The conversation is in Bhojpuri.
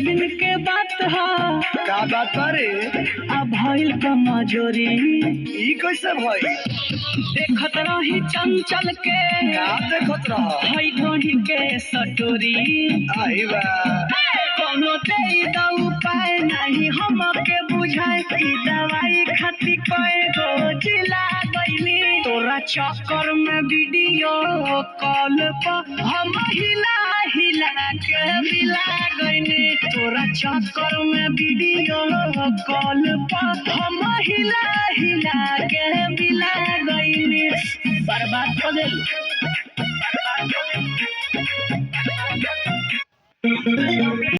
दिन के बात है। का बात करे? अब भइल कमजोरी ई कैसे भई? देखत रही चंचल के का देखत रह? हई ढोढ़ी के सटोरी। आई बा कोनो दे दा उपाय नहीं हमके बुझाए ई दवाई खाती कए गो जिला गईली। तोरा चक्कर में वीडियो कॉल पर हम हिला हिला के मिला गईली। तोरा चक्कर में वीडियो कॉल पर हम हिला हिला के मिला गईली। बर्बाद कर देली, बर्बाद कर देली।